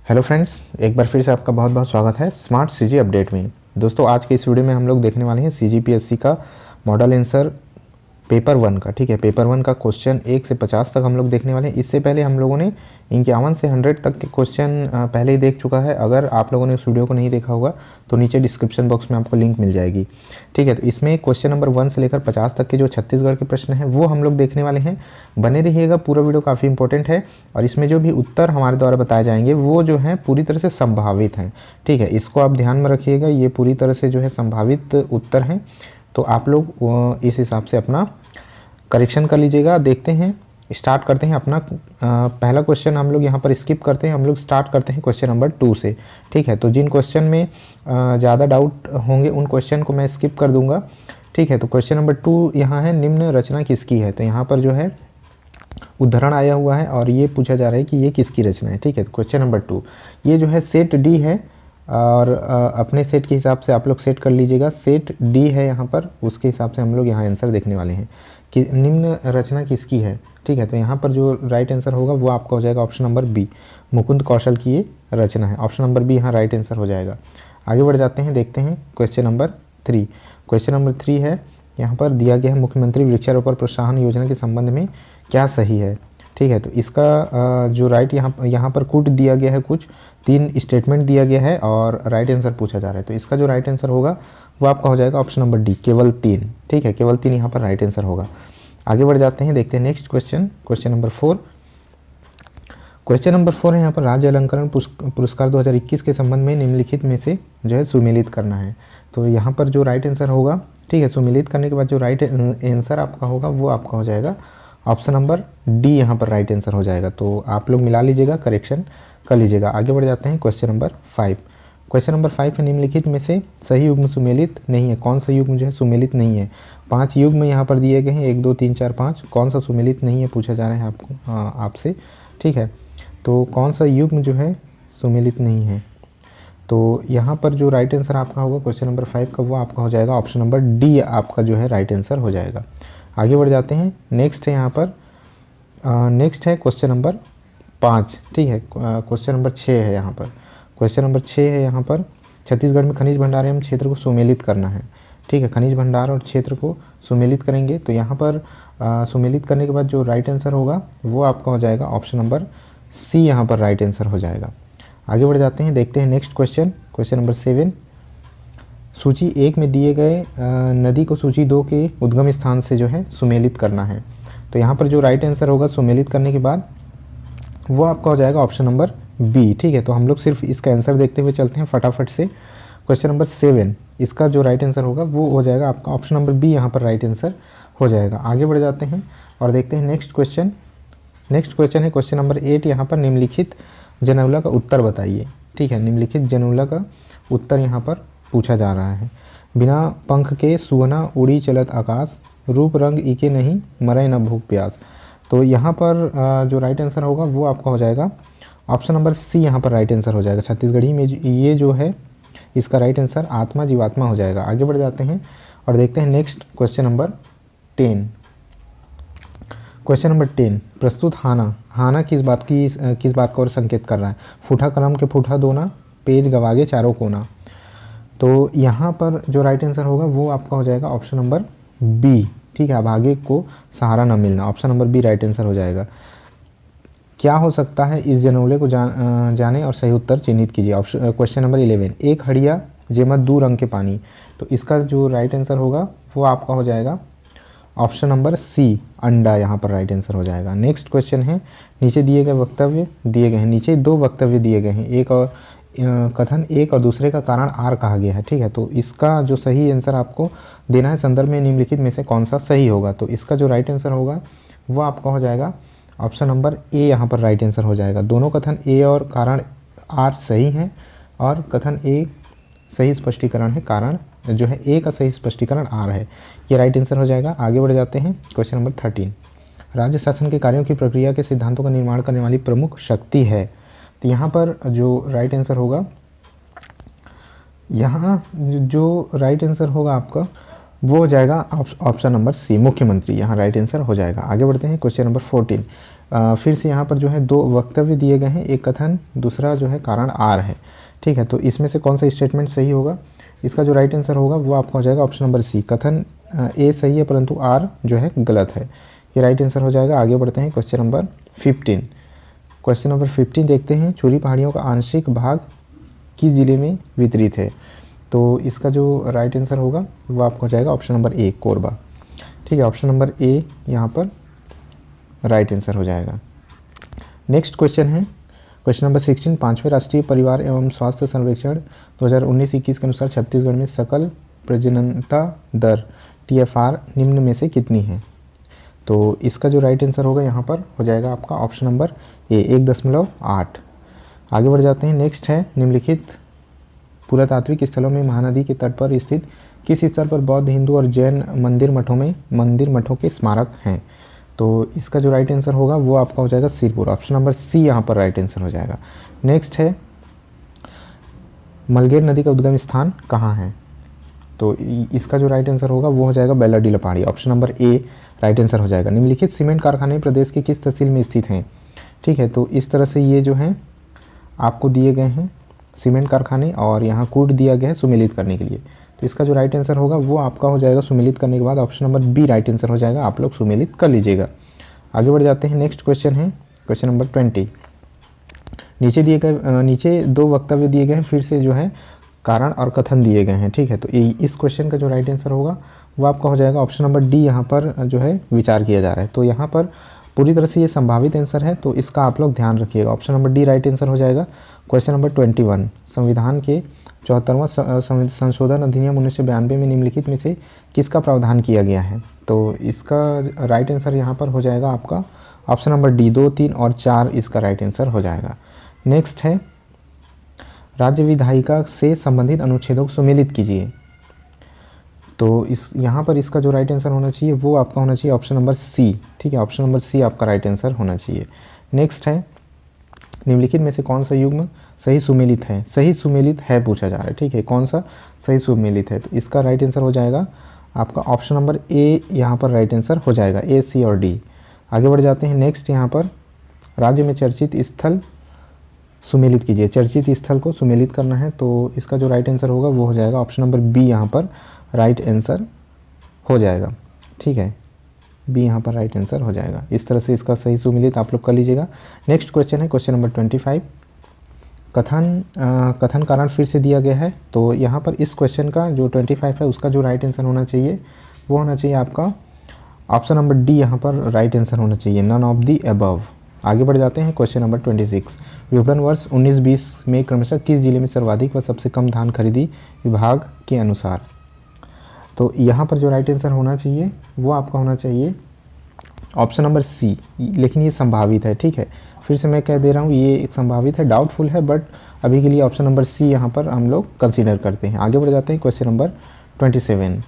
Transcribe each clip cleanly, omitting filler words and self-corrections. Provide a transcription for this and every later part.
Hello friends, एक बार फिर से आपका बहुत बहुत स्वागत है स्मार्ट सीजी अपडेट में। दोस्तों, आज के इस वीडियो में हम लोग देखने वाले हैं सीजीपीएससी का मॉडल आंसर पेपर 1 का। ठीक है, पेपर 1 का क्वेश्चन 1 से 50 तक हम लोग देखने वाले हैं। इससे पहले हम लोगों ने 51 से 100 तक के क्वेश्चन पहले ही देख चुका है। अगर आप लोगों ने उस वीडियो को नहीं देखा होगा तो नीचे डिस्क्रिप्शन बॉक्स में आपको लिंक मिल जाएगी। ठीक है, तो इसमें क्वेश्चन नंबर 1 से लेकर 50 तक के जो छत्तीसगढ़ के प्रश्न हैं वो हम लोग देखने वाले हैं। बने रहिएगा, पूरा वीडियो काफ़ी इंपॉर्टेंट है। और इसमें जो भी उत्तर हमारे द्वारा बताए जाएंगे वो जो हैं पूरी तरह से संभावित हैं। ठीक है, इसको आप ध्यान में रखिएगा, ये पूरी तरह से जो है संभावित उत्तर हैं। तो आप लोग इस हिसाब से अपना करेक्शन कर लीजिएगा। देखते हैं, स्टार्ट करते हैं अपना पहला क्वेश्चन। हम लोग यहाँ पर स्किप करते हैं, हम लोग स्टार्ट करते हैं क्वेश्चन नंबर 2 से। ठीक है, तो जिन क्वेश्चन में ज़्यादा डाउट होंगे उन क्वेश्चन को मैं स्किप कर दूंगा। ठीक है, तो क्वेश्चन नंबर 2 यहाँ है, निम्न रचना किसकी है। तो यहाँ पर जो है उदाहरण आया हुआ है और ये पूछा जा रहा है कि ये किसकी रचना है। ठीक है, तो क्वेश्चन नंबर 2 ये जो है सेट डी है और अपने सेट के हिसाब से आप लोग सेट कर लीजिएगा। सेट डी है यहाँ पर, उसके हिसाब से हम लोग यहाँ आंसर देखने वाले हैं कि निम्न रचना किसकी है। ठीक है, तो यहाँ पर जो राइट आंसर होगा वो आपका हो जाएगा ऑप्शन नंबर बी, मुकुंद कौशल की ये रचना है। ऑप्शन नंबर बी यहाँ राइट आंसर हो जाएगा। आगे बढ़ जाते हैं, देखते हैं क्वेश्चन नंबर 3। क्वेश्चन नंबर 3 है, यहाँ पर दिया गया है मुख्यमंत्री वृक्षारोपण प्रोत्साहन योजना के संबंध में क्या सही है। ठीक है, तो इसका जो राइट यहाँ पर कूट दिया गया है, कुछ 3 स्टेटमेंट दिया गया है और राइट आंसर पूछा जा रहा है। तो इसका जो राइट आंसर होगा वो आपका हो जाएगा ऑप्शन नंबर डी, केवल 3। ठीक है, केवल 3 यहाँ पर राइट आंसर होगा। आगे बढ़ जाते हैं, देखते हैं next question, question number 4। Question number 4 है यहाँ पर, राज्य अलंकरण पुरस्कार 2021 के संबंध में निम्नलिखित में से जो है सुमेलित करना है। तो यहाँ पर जो राइट आंसर होगा, ठीक है, सुमेलित करने के बाद जो राइट आंसर आपका होगा वो आपका हो जाएगा ऑप्शन नंबर डी, यहाँ पर राइट आंसर हो जाएगा। तो आप लोग मिला लीजिएगा, करेक्शन कर लीजिएगा। आगे बढ़ जाते हैं क्वेश्चन नंबर 5। क्वेश्चन नंबर 5 है, निम्नलिखित में से सही युग्म सुमेलित नहीं है। कौन सा युग्म जो है सुमेलित नहीं है। 5 युग्म यहाँ पर दिए गए हैं, 1 2 3 4 5। कौन सा सुमेलित नहीं है पूछा जा रहा है आपको आपसे। ठीक है, तो कौन सा युग्म जो है सुमेलित नहीं है। तो यहाँ पर जो राइट आंसर आपका होगा क्वेश्चन नंबर 5 का वो आपका हो जाएगा ऑप्शन नंबर डी, आपका जो है राइट आंसर हो जाएगा। आगे बढ़ जाते हैं, नेक्स्ट है यहाँ पर नेक्स्ट है क्वेश्चन नंबर 5। ठीक है, क्वेश्चन नंबर 6 है यहाँ पर। क्वेश्चन नंबर 6 है यहाँ पर, छत्तीसगढ़ में खनिज भंडार एवं क्षेत्र को सुमेलित करना है। ठीक है, खनिज भंडार और क्षेत्र को सुमेलित करेंगे। तो यहाँ पर सुमेलित करने के बाद जो राइट आंसर होगा वो आपका हो जाएगा ऑप्शन नंबर सी, यहाँ पर राइट आंसर हो जाएगा। आगे बढ़ जाते हैं, देखते हैं नेक्स्ट क्वेश्चन, क्वेश्चन नंबर 7। सूची 1 में दिए गए नदी को सूची 2 के उद्गम स्थान से जो है सुमेलित करना है। तो यहाँ पर जो राइट आंसर होगा सुमेलित करने के बाद वो आपका हो जाएगा ऑप्शन नंबर बी। ठीक है, तो हम लोग सिर्फ इसका आंसर देखते हुए चलते हैं फटाफट से। क्वेश्चन नंबर 7, इसका जो राइट आंसर होगा वो हो जाएगा आपका ऑप्शन नंबर बी, यहाँ पर राइट आंसर हो जाएगा। आगे बढ़ जाते हैं और देखते हैं नेक्स्ट क्वेश्चन। नेक्स्ट क्वेश्चन है क्वेश्चन नंबर 8, यहाँ पर निम्नलिखित जनौला का उत्तर बताइए। ठीक है, निम्नलिखित जनौला का उत्तर यहाँ पर पूछा जा रहा है। बिना पंख के सुहना उड़ी चलत आकाश, रूप रंग इके नहीं मरे न भूख प्यास। तो यहाँ पर जो राइट आंसर होगा वो आपका हो जाएगा ऑप्शन नंबर सी, यहाँ पर राइट आंसर हो जाएगा। छत्तीसगढ़ी में ये जो है इसका राइट आंसर आत्मा जीवात्मा हो जाएगा। आगे बढ़ जाते हैं और देखते हैं next question number 10। Question number 10, प्रस्तुत हाना किस बात का और संकेत कर रहा है। फूठा कलम के फूठा दोना, पेज गवागे चारों कोना। तो यहाँ पर जो राइट आंसर होगा वो आपका हो जाएगा ऑप्शन नंबर बी। ठीक है, अभागे को सहारा न मिलना, option number B right answer हो जाएगा। क्या हो सकता है, इस जनौले को जाने और सही उत्तर चिन्हित कीजिए। ऑप्शन क्वेश्चन नंबर 11, एक हड़िया जेमत 2 रंग के पानी। तो इसका जो राइट आंसर होगा वो आपका हो जाएगा ऑप्शन नंबर सी, अंडा, यहाँ पर राइट आंसर हो जाएगा। नेक्स्ट क्वेश्चन है, नीचे दिए गए वक्तव्य दिए गए हैं। नीचे 2 वक्तव्य दिए गए हैं, एक और कथन एक और दूसरे का कारण आर कहा गया है। ठीक है, तो इसका जो सही आंसर आपको देना है, संदर्भ में निम्नलिखित में से कौन सा सही होगा। तो इसका जो राइट आंसर होगा वो आपका हो जाएगा ऑप्शन नंबर ए, यहाँ पर राइट आंसर हो जाएगा। दोनों कथन ए और कारण आर सही हैं और कथन ए सही स्पष्टीकरण है, कारण जो है ए का सही स्पष्टीकरण आर है, ये राइट आंसर हो जाएगा। आगे बढ़ जाते हैं क्वेश्चन नंबर 13, राज्य शासन के कार्यों की प्रक्रिया के सिद्धांतों का निर्माण करने वाली प्रमुख शक्ति है। तो यहाँ पर जो राइट आंसर होगा, यहाँ जो राइट आंसर होगा आपका वो हो जाएगा ऑप्शन नंबर सी, मुख्यमंत्री, यहाँ राइट आंसर हो जाएगा। आगे बढ़ते हैं क्वेश्चन नंबर 14, फिर से यहाँ पर जो है दो वक्तव्य दिए गए हैं, एक कथन, दूसरा जो है कारण आर है। ठीक है, तो इसमें से कौन सा स्टेटमेंट सही होगा? इसका जो राइट आंसर होगा वो आपका हो जाएगा ऑप्शन नंबर सी, कथन ए सही है परंतु आर जो है गलत है। ये राइट आंसर हो जाएगा। आगे बढ़ते हैं क्वेश्चन नंबर 15। क्वेश्चन नंबर 15 देखते हैं, चूरी पहाड़ियों का आंशिक भाग किस जिले में वितरित है? तो इसका जो राइट आंसर होगा वो आपका हो जाएगा ऑप्शन नंबर ए, कोरबा। ठीक है, ऑप्शन नंबर ए यहाँ पर राइट आंसर हो जाएगा। नेक्स्ट क्वेश्चन है क्वेश्चन नंबर 16, 5वें राष्ट्रीय परिवार एवं स्वास्थ्य सर्वेक्षण 2019-21 के अनुसार छत्तीसगढ़ में सकल प्रजननता दर TFR निम्न में से कितनी है? तो इसका जो राइट आंसर होगा यहाँ पर हो जाएगा आपका ऑप्शन नंबर ए, 1.8। आगे बढ़ जाते हैं। नेक्स्ट है, निम्नलिखित पुरातात्विक स्थलों में महानदी के तट पर स्थित किस स्थल पर बौद्ध, हिंदू और जैन मंदिर मठों के स्मारक हैं? तो इसका जो राइट आंसर होगा वो आपका हो जाएगा सिरपुर, ऑप्शन नंबर सी यहाँ पर राइट आंसर हो जाएगा। नेक्स्ट है, मलगेर नदी का उद्गम स्थान कहाँ है? तो इसका जो राइट आंसर होगा वो हो जाएगा बेलाडीला पहाड़ी, option number A right answer हो जाएगा। निम्नलिखित सीमेंट कारखाने प्रदेश के किस तहसील में स्थित हैं? ठीक है, तो इस तरह से ये जो हैं आपको दिए गए हैं सीमेंट कारखाने, और यहाँ कोड दिया गया है सुमेलित करने के लिए। तो इसका जो राइट आंसर होगा वो आपका हो जाएगा सुमेलित करने के बाद option number B right answer हो जाएगा। आप लोग सुमेलित कर लीजिएगा। आगे बढ़ जाते हैं। नेक्स्ट क्वेश्चन है क्वेश्चन नंबर 20। नीचे दो वक्तव्य दिए गए हैं, फिर से जो है कारण और कथन दिए गए हैं। ठीक है, तो इस क्वेश्चन का जो राइट आंसर होगा वो आपका हो जाएगा ऑप्शन नंबर डी, यहाँ पर जो है विचार किया जा रहा है। तो यहाँ पर पूरी तरह से ये संभावित आंसर है, तो इसका आप लोग ध्यान रखिएगा। Option number D right answer हो जाएगा। क्वेश्चन नंबर 21, संविधान के 74वां संशोधन अधिनियम 1992 में निम्नलिखित में से किसका प्रावधान किया गया है? तो इसका राइट आंसर यहाँ पर हो जाएगा आपका ऑप्शन नंबर डी, 2, 3 और 4 इसका राइट आंसर हो जाएगा। नेक्स्ट है, राज्य विधायिका से संबंधित अनुच्छेदों को सुमेलित कीजिए। तो यहाँ पर इसका जो राइट आंसर होना चाहिए वो आपका होना चाहिए ऑप्शन नंबर सी। ठीक है, ऑप्शन नंबर सी आपका राइट आंसर होना चाहिए। नेक्स्ट है, निम्नलिखित में से कौन सा युग्म सही सुमेलित है? सही सुमेलित है पूछा जा रहा है। ठीक है, कौन सा सही सुमेलित है? तो इसका राइट आंसर हो जाएगा आपका ऑप्शन नंबर ए, यहाँ पर राइट आंसर हो जाएगा, ए, सी और डी। आगे बढ़ जाते हैं। नेक्स्ट यहाँ पर राज्य में चर्चित स्थल सुमेलित कीजिए। चर्चित स्थल को सुमेलित करना है, तो इसका जो राइट आंसर होगा वो हो जाएगा ऑप्शन नंबर बी, यहाँ पर राइट आंसर हो जाएगा। ठीक है, बी यहाँ पर राइट आंसर हो जाएगा। इस तरह से इसका सही सुमेलित आप लोग कर लीजिएगा। नेक्स्ट क्वेश्चन है क्वेश्चन नंबर 25। कथन कारण फिर से दिया गया है, तो यहाँ पर इस क्वेश्चन का जो 25 है उसका जो राइट आंसर होना चाहिए वो होना चाहिए आपका ऑप्शन नंबर डी, यहाँ पर राइट आंसर होना चाहिए, नन ऑफ दी अबव। आगे बढ़ जाते हैं। क्वेश्चन नंबर 26, विपणन वर्ष 19-20 में क्रमशः किस जिले में सर्वाधिक व सबसे कम धान खरीदी विभाग के अनुसार? तो यहाँ पर जो राइट आंसर होना चाहिए वो आपका होना चाहिए ऑप्शन नंबर सी, लेकिन ये संभावित है। ठीक है, फिर से मैं कह दे रहा हूँ ये एक संभावित है, डाउटफुल है, बट अभी के लिए ऑप्शन नंबर सी यहाँ पर हम लोग कंसीडर करते हैं। आगे बढ़ जाते हैं। क्वेश्चन नंबर 27,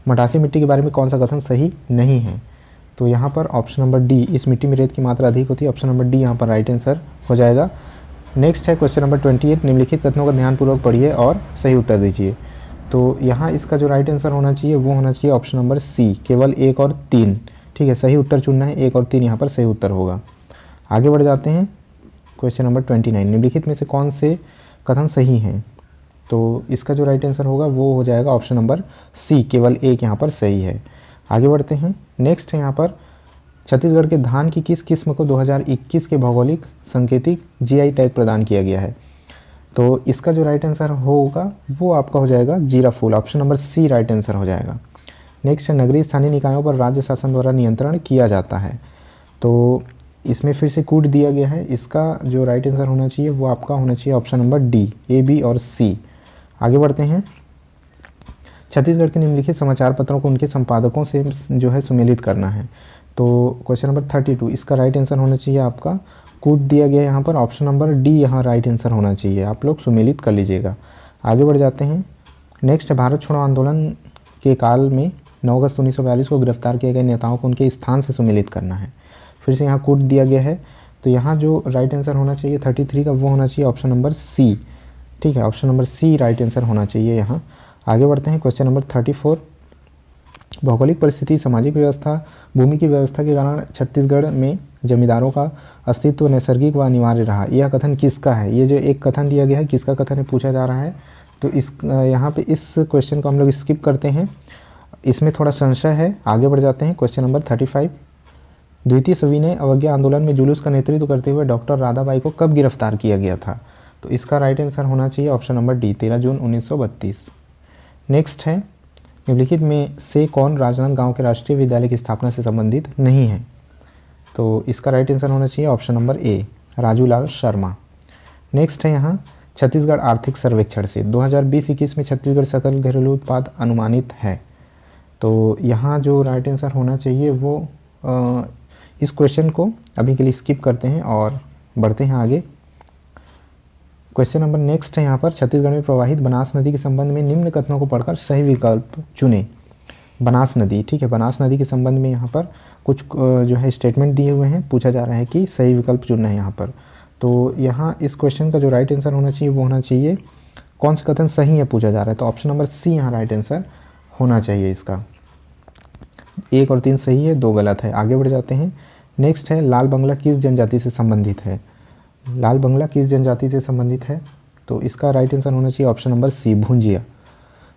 मटासी मिट्टी के बारे में कौन सा कथन सही नहीं है? तो यहाँ पर ऑप्शन नंबर डी, इस मिट्टी में रेत की मात्रा अधिक होती है, ऑप्शन नंबर डी यहाँ पर राइट आंसर हो जाएगा। नेक्स्ट है क्वेश्चन नंबर 28, निम्नलिखित कथनों का ध्यानपूर्वक पढ़िए और सही उत्तर दीजिए। तो यहाँ इसका जो राइट आंसर होना चाहिए वो होना चाहिए ऑप्शन नंबर सी, केवल 1 और 3। ठीक है, सही उत्तर चुनना है, 1 और 3 यहाँ पर सही उत्तर होगा। आगे बढ़ जाते हैं। क्वेश्चन नंबर 29, निम्नलिखित में से कौन से कथन सही हैं? तो इसका जो राइट आंसर होगा वो हो जाएगा ऑप्शन नंबर सी, केवल 1 यहाँ पर सही है। आगे बढ़ते हैं। नेक्स्ट है यहाँ पर छत्तीसगढ़ के धान की किस किस्म को 2021 के भौगोलिक सांकेतिक GI टैग प्रदान किया गया है? तो इसका जो राइट आंसर होगा वो आपका हो जाएगा जीरा फूल, option number C right answer हो जाएगा। नेक्स्ट है, नगरीय स्थानीय निकायों पर राज्य शासन द्वारा नियंत्रण किया जाता है। तो इसमें फिर से कूट दिया गया है, इसका जो राइट आंसर होना चाहिए वो आपका होना चाहिए ऑप्शन नंबर डी, ए, बी और सी। आगे बढ़ते हैं। छत्तीसगढ़ के निम्नलिखित समाचार पत्रों को उनके संपादकों से जो है सुमेलित करना है। तो क्वेश्चन नंबर 32, इसका राइट आंसर होना चाहिए आपका कूट दिया गया यहाँ पर ऑप्शन नंबर डी, यहाँ राइट आंसर होना चाहिए। आप लोग सुमेलित कर लीजिएगा। आगे बढ़ जाते हैं। नेक्स्ट है, भारत छोड़ो आंदोलन के काल में 9 अगस्त 1942 को गिरफ्तार किए गए नेताओं को उनके स्थान से सुमेलित करना है। फिर से यहाँ कूट दिया गया है, तो यहाँ जो राइट आंसर होना चाहिए 33 का वो होना चाहिए ऑप्शन नंबर सी। ठीक है, option number C right answer होना चाहिए यहाँ। आगे बढ़ते हैं। क्वेश्चन नंबर 34, भौगोलिक परिस्थिति, सामाजिक व्यवस्था, भूमि की व्यवस्था के कारण छत्तीसगढ़ में जमींदारों का अस्तित्व नैसर्गिक व अनिवार्य रहा, यह कथन किसका है? ये जो एक कथन दिया गया है किसका कथन है पूछा जा रहा है। तो इस यहाँ पे इस क्वेश्चन को हम लोग स्किप करते हैं, इसमें थोड़ा संशय है। आगे बढ़ जाते हैं क्वेश्चन नंबर 35। द्वितीय सविनय अवज्ञा आंदोलन में जुलूस का नेतृत्व करते हुए डॉक्टर राधाबाई को कब गिरफ्तार किया गया था? तो इसका राइट आंसर होना चाहिए ऑप्शन नंबर डी, 13 जून 1932। नेक्स्ट है, निम्नलिखित में से कौन राजनांदगांव के राष्ट्रीय विद्यालय की स्थापना से संबंधित नहीं है? तो इसका राइट आंसर होना चाहिए ऑप्शन नंबर ए, राजूलाल शर्मा। नेक्स्ट है यहाँ, छत्तीसगढ़ आर्थिक सर्वेक्षण से 2020-21 में छत्तीसगढ़ सकल घरेलू उत्पाद अनुमानित है। तो यहाँ जो राइट आंसर होना चाहिए वो इस क्वेश्चन को अभी के लिए स्किप करते हैं और बढ़ते हैं आगे। क्वेश्चन नंबर नेक्स्ट है यहाँ पर, छत्तीसगढ़ में प्रवाहित बनास नदी के संबंध में निम्न कथनों को पढ़कर सही विकल्प चुनें। बनास नदी, ठीक है, बनास नदी के संबंध में यहाँ पर कुछ जो है स्टेटमेंट दिए हुए हैं, पूछा जा रहा है कि सही विकल्प चुनना है यहाँ पर। तो यहाँ इस क्वेश्चन का जो राइट आंसर होना चाहिए वो होना चाहिए, कौन सा कथन सही है पूछा जा रहा है, तो ऑप्शन नंबर सी यहाँ राइट आंसर होना चाहिए। इसका 1 और 3 सही है, 2 गलत है। आगे बढ़ जाते हैं। नेक्स्ट है, लाल बंगला किस जनजाति से संबंधित है? लाल बंगला किस जनजाति से संबंधित है? तो इसका राइट आंसर होना चाहिए ऑप्शन नंबर सी, भुंजिया।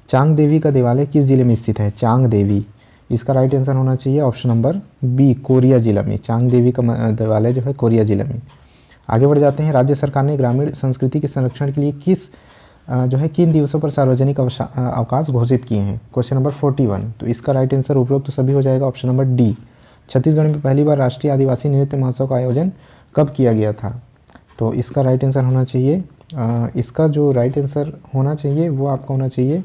चांग देवी का देवालय किस जिले में स्थित है? चांग देवी, इसका राइट आंसर होना चाहिए ऑप्शन नंबर बी, कोरिया जिला में। चांग देवी का देवालय जो है कोरिया जिला में। आगे बढ़ जाते हैं। राज्य सरकार ने ग्रामीण संस्कृति के संरक्षण के लिए जो है किन दिवसों पर सार्वजनिक अवकाश घोषित किए हैं? Question number 41। तो इसका राइट आंसर उपरोक्त तो सभी हो जाएगा, ऑप्शन नंबर डी। छत्तीसगढ़ में पहली बार राष्ट्रीय आदिवासी नृत्य महोत्सव का आयोजन कब किया गया था? तो इसका राइट आंसर होना चाहिए, इसका जो राइट आंसर होना चाहिए वो आपका होना चाहिए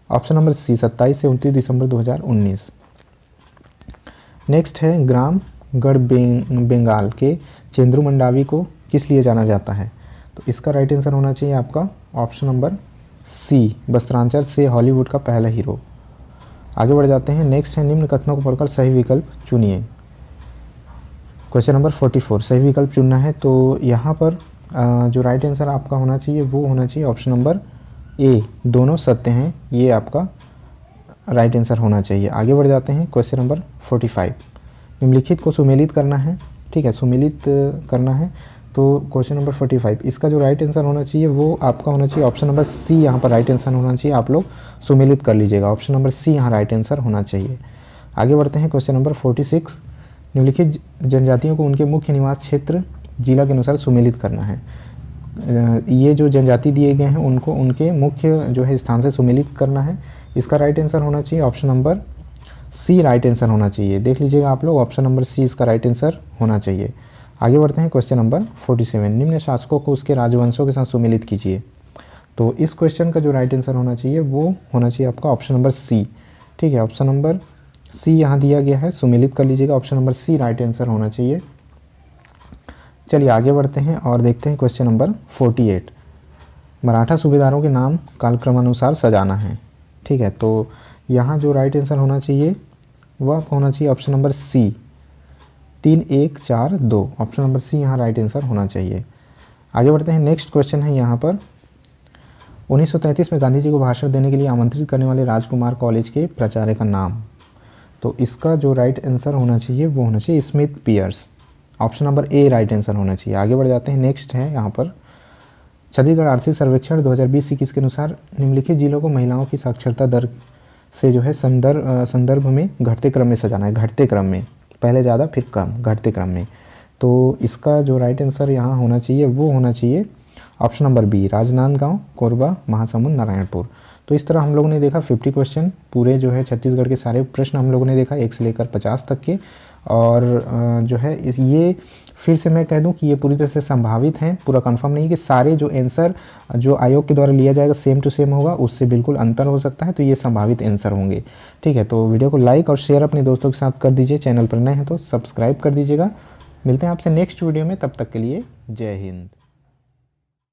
ऑप्शन नंबर सी, 27 से 29 दिसंबर 2019। नेक्स्ट है, ग्राम गढ़ बेंगाल के चेंद्रू मंडावी को किस लिए जाना जाता है? तो इसका राइट आंसर होना चाहिए आपका ऑप्शन नंबर सी, वस्त्रांचल से हॉलीवुड का पहला हीरो। आगे बढ़ जाते हैं। नेक्स्ट है, निम्न कथनों को पढ़कर सही विकल्प चुनिए। क्वेश्चन नंबर 44, सही विकल्प चुनना है। तो यहाँ पर जो राइट आंसर आपका होना चाहिए वो होना चाहिए ऑप्शन नंबर ए, दोनों सत्य हैं, ये आपका राइट आंसर होना चाहिए। आगे बढ़ जाते हैं। क्वेश्चन नंबर 45, निम्नलिखित को सुमेलित करना है, ठीक है, सुमेलित करना है। तो क्वेश्चन नंबर 45, इसका जो राइट आंसर होना चाहिए वो आपका होना चाहिए ऑप्शन नंबर सी, यहाँ पर राइट आंसर होना चाहिए। आप लोग सुमेलित कर लीजिएगा, ऑप्शन नंबर सी यहाँ राइट आंसर होना चाहिए। आगे बढ़ते हैं। क्वेश्चन नंबर 46, निम्नलिखित जनजातियों को उनके मुख्य निवास क्षेत्र जिला के अनुसार सुमेलित करना है। ये जो जनजाति दिए गए हैं उनको उनके मुख्य जो है स्थान से सुमेलित करना है। इसका राइट आंसर होना चाहिए option number C, right answer होना चाहिए। देख लीजिएगा आप लोग, ऑप्शन नंबर सी इसका राइट आंसर होना चाहिए। आगे बढ़ते हैं। क्वेश्चन नंबर 47, निम्न शासकों को उसके राजवंशों के साथ सुमेलित कीजिए। तो इस क्वेश्चन का जो राइट आंसर होना चाहिए वो होना चाहिए आपका ऑप्शन नंबर सी, ठीक है, ऑप्शन नंबर सी यहाँ दिया गया है, सुमेलित कर लीजिएगा, option number C right answer होना चाहिए। चलिए आगे बढ़ते हैं और देखते हैं क्वेश्चन नंबर 48, मराठा सूबेदारों के नाम कालक्रमानुसार सजाना है, ठीक है। तो यहाँ जो राइट आंसर होना चाहिए वो आपका होना चाहिए option number C, 3 1 4 2, option number C यहाँ राइट आंसर होना चाहिए। आगे बढ़ते हैं। नेक्स्ट क्वेश्चन है यहाँ पर, 1933 में गांधी जी को भाषण देने के लिए आमंत्रित करने वाले राजकुमार कॉलेज के प्राचार्य का नाम। तो इसका जो राइट आंसर होना चाहिए वो होना चाहिए Smith Pierce, option number A right answer होना चाहिए। आगे बढ़ जाते हैं। नेक्स्ट है यहाँ पर, छत्तीसगढ़ आर्थिक सर्वेक्षण 2020-21 के अनुसार निम्नलिखित जिलों को महिलाओं की साक्षरता दर से जो है संदर्भ में घटते क्रम में सजाना है, घटते क्रम में, पहले ज़्यादा फिर कम, घटते क्रम में। तो इसका जो राइट आंसर यहाँ होना चाहिए वो होना चाहिए option number B, Rajnandgaon, Korba, Mahasamund, Narayanpur. तो इस तरह हम लोगों ने देखा 50 क्वेश्चन, पूरे जो है छत्तीसगढ़ के सारे प्रश्न हम लोगों ने देखा 1 से लेकर 50 तक के। और जो है ये फिर से मैं कह दूं कि ये पूरी तरह से संभावित हैं, पूरा कंफर्म नहीं कि सारे जो आंसर जो आयोग के द्वारा लिया जाएगा सेम टू सेम होगा, उससे बिल्कुल अंतर हो सकता है। तो ये संभावित आंसर होंगे, ठीक है। तो वीडियो को लाइक और शेयर अपने दोस्तों के साथ कर दीजिए, चैनल पर नए हैं तो सब्सक्राइब कर दीजिएगा। मिलते हैं आपसे नेक्स्ट वीडियो में, तब तक के लिए जय हिंद।